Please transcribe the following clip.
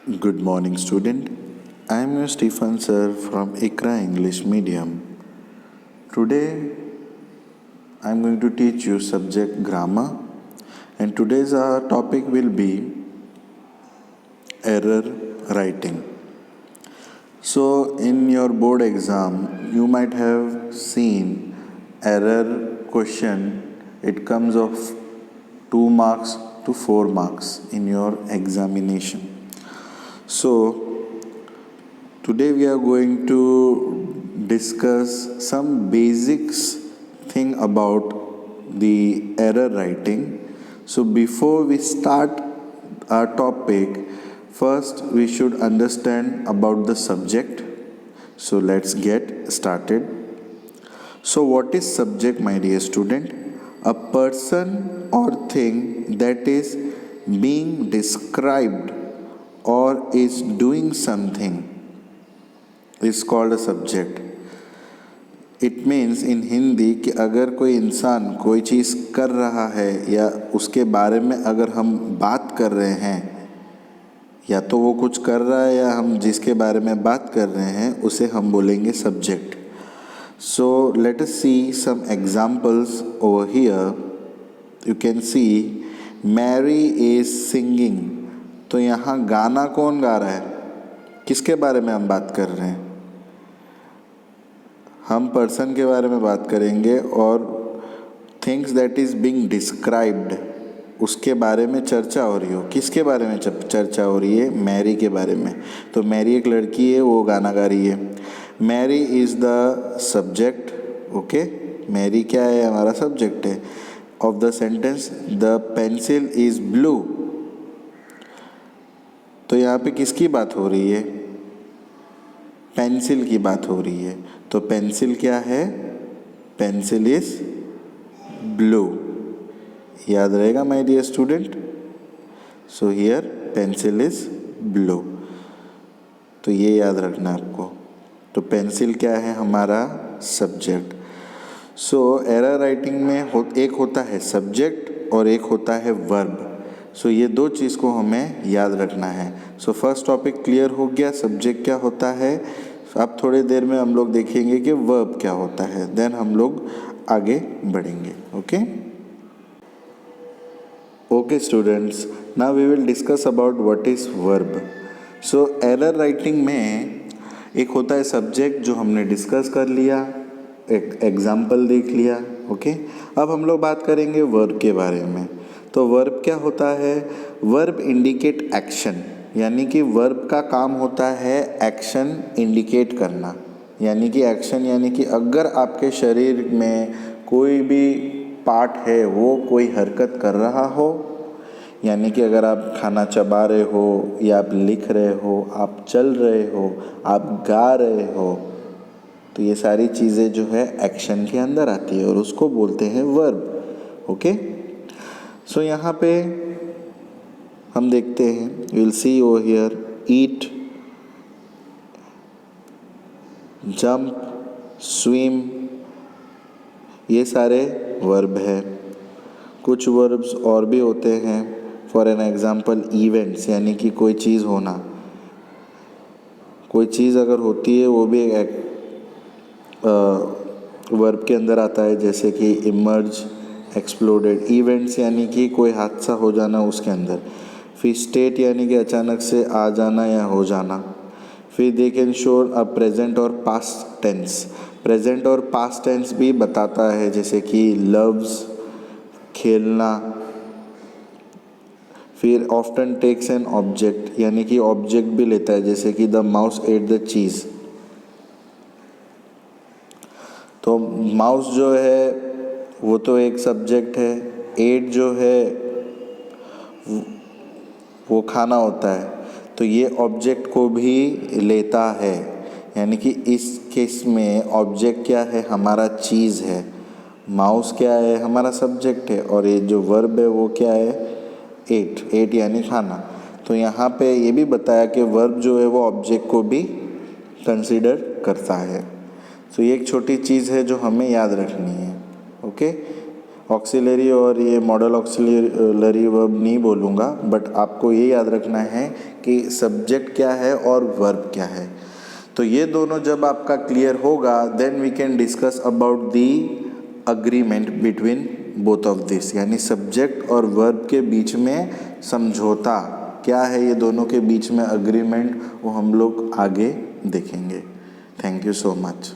Good morning, student. I am your Stephen sir from ICRA English Medium. Today, I am going to teach you subject grammar, and today's our topic will be error writing. So, in your board exam, you might have seen error question. It comes of 2 marks to 4 marks in your examination. So, today we are going to discuss some basics thing about the error writing. So, before we start our topic, first we should understand about the subject. So, let's get started. So, what is subject, my dear student? A person or thing that is being described or is doing something is called a subject. It means in Hindi कि अगर कोई इंसान कोई चीज़ कर रहा है या उसके बारे में अगर हम बात कर रहे हैं, या तो वो कुछ कर रहा है या हम जिसके बारे में बात कर रहे हैं उसे हम बोलेंगे subject. So let us see some examples over here. You can see Mary is singing. तो यहाँ गाना कौन गा रहा है, किसके बारे में हम बात कर रहे हैं? हम पर्सन के बारे में बात करेंगे और things that is being described उसके बारे में चर्चा हो रही हो. किसके बारे में चर्चा हो रही है? मैरी के बारे में. तो मैरी एक लड़की है, वो गाना गा रही है. Mary is the subject. Okay, Mary क्या है? हमारा सब्जेक्ट है. Of the sentence the pencil is blue. तो यहाँ पे किसकी बात हो रही है? पेंसिल की बात हो रही है. तो पेंसिल क्या है? Pencil is blue. याद रहेगा my dear student. So here pencil is blue. तो ये याद रखना आपको. तो पेंसिल क्या है? हमारा सब्जेक्ट. सो एरर राइटिंग में एक होता है सब्जेक्ट और एक होता है वर्ब. सो ये दो चीज़ को हमें याद रखना है. सो फर्स्ट टॉपिक क्लियर हो गया, सब्जेक्ट क्या होता है. अब थोड़ी देर में हम लोग देखेंगे कि वर्ब क्या होता है, देन हम लोग आगे बढ़ेंगे. Okay students, now we will discuss about what is verb. So error writing में एक होता है सब्जेक्ट जो हमने डिस्कस कर लिया, एक एग्जाम्पल देख लिया. ओके, अब हम लोग बात करेंगे वर्ब के बारे में. तो वर्ब क्या होता है? वर्ब इंडिकेट एक्शन, यानी कि वर्ब का काम होता है एक्शन इंडिकेट करना. यानी कि एक्शन यानी कि अगर आपके शरीर में कोई भी पार्ट है वो कोई हरकत कर रहा हो, यानी कि अगर आप खाना चबा रहे हो या आप लिख रहे हो, आप चल रहे हो, आप गा रहे हो, तो ये सारी चीज़ें जो है एक्शन के अंदर आती है और उसको बोलते हैं वर्ब. ओके, सो यहाँ पे हम देखते हैं, you will see over here, eat, jump, swim, ये सारे वर्ब है. कुछ वर्ब्स और भी होते हैं. फॉर एन एग्जांपल इवेंट्स, यानी कि कोई चीज़ होना. कोई चीज़ अगर होती है वो भी एक वर्ब के अंदर आता है, जैसे कि इमर्ज, एक्सप्लोडेड. इवेंट्स यानी कि कोई हादसा हो जाना उसके अंदर. फिर स्टेट यानी कि अचानक से आ जाना या हो जाना. फिर they can show a present और पास्ट टेंस. प्रेजेंट और पास्ट टेंस भी बताता है, जैसे कि लव्स, खेलना. फिर ऑफ्टन टेक्स एन ऑब्जेक्ट, यानी कि ऑब्जेक्ट भी लेता है, जैसे कि द माउस एट द चीज़. तो माउस जो है वो तो एक सब्जेक्ट है. एट जो है वो खाना होता है, तो ये ऑब्जेक्ट को भी लेता है. यानी कि इस केस में ऑब्जेक्ट क्या है? हमारा चीज़ है. माउस क्या है? हमारा सब्जेक्ट है. और ये जो वर्ब है वो क्या है? एट. एट यानी खाना. तो यहाँ पे ये भी बताया कि वर्ब जो है वो ऑब्जेक्ट को भी कंसीडर करता है. तो ये एक छोटी चीज़ है जो हमें याद रखनी है. ओके, ऑक्सिलरी और ये मॉडल ऑक्सिलरी वर्ब नहीं बोलूँगा, बट आपको ये याद रखना है कि सब्जेक्ट क्या है और वर्ब क्या है। तो ये दोनों जब आपका क्लियर होगा, then we can discuss about the agreement between both of this, यानी सब्जेक्ट और वर्ब के बीच में समझौता क्या है, ये दोनों के बीच में अग्रीमेंट, वो हम लोग आगे देखेंगे। Thank you so much.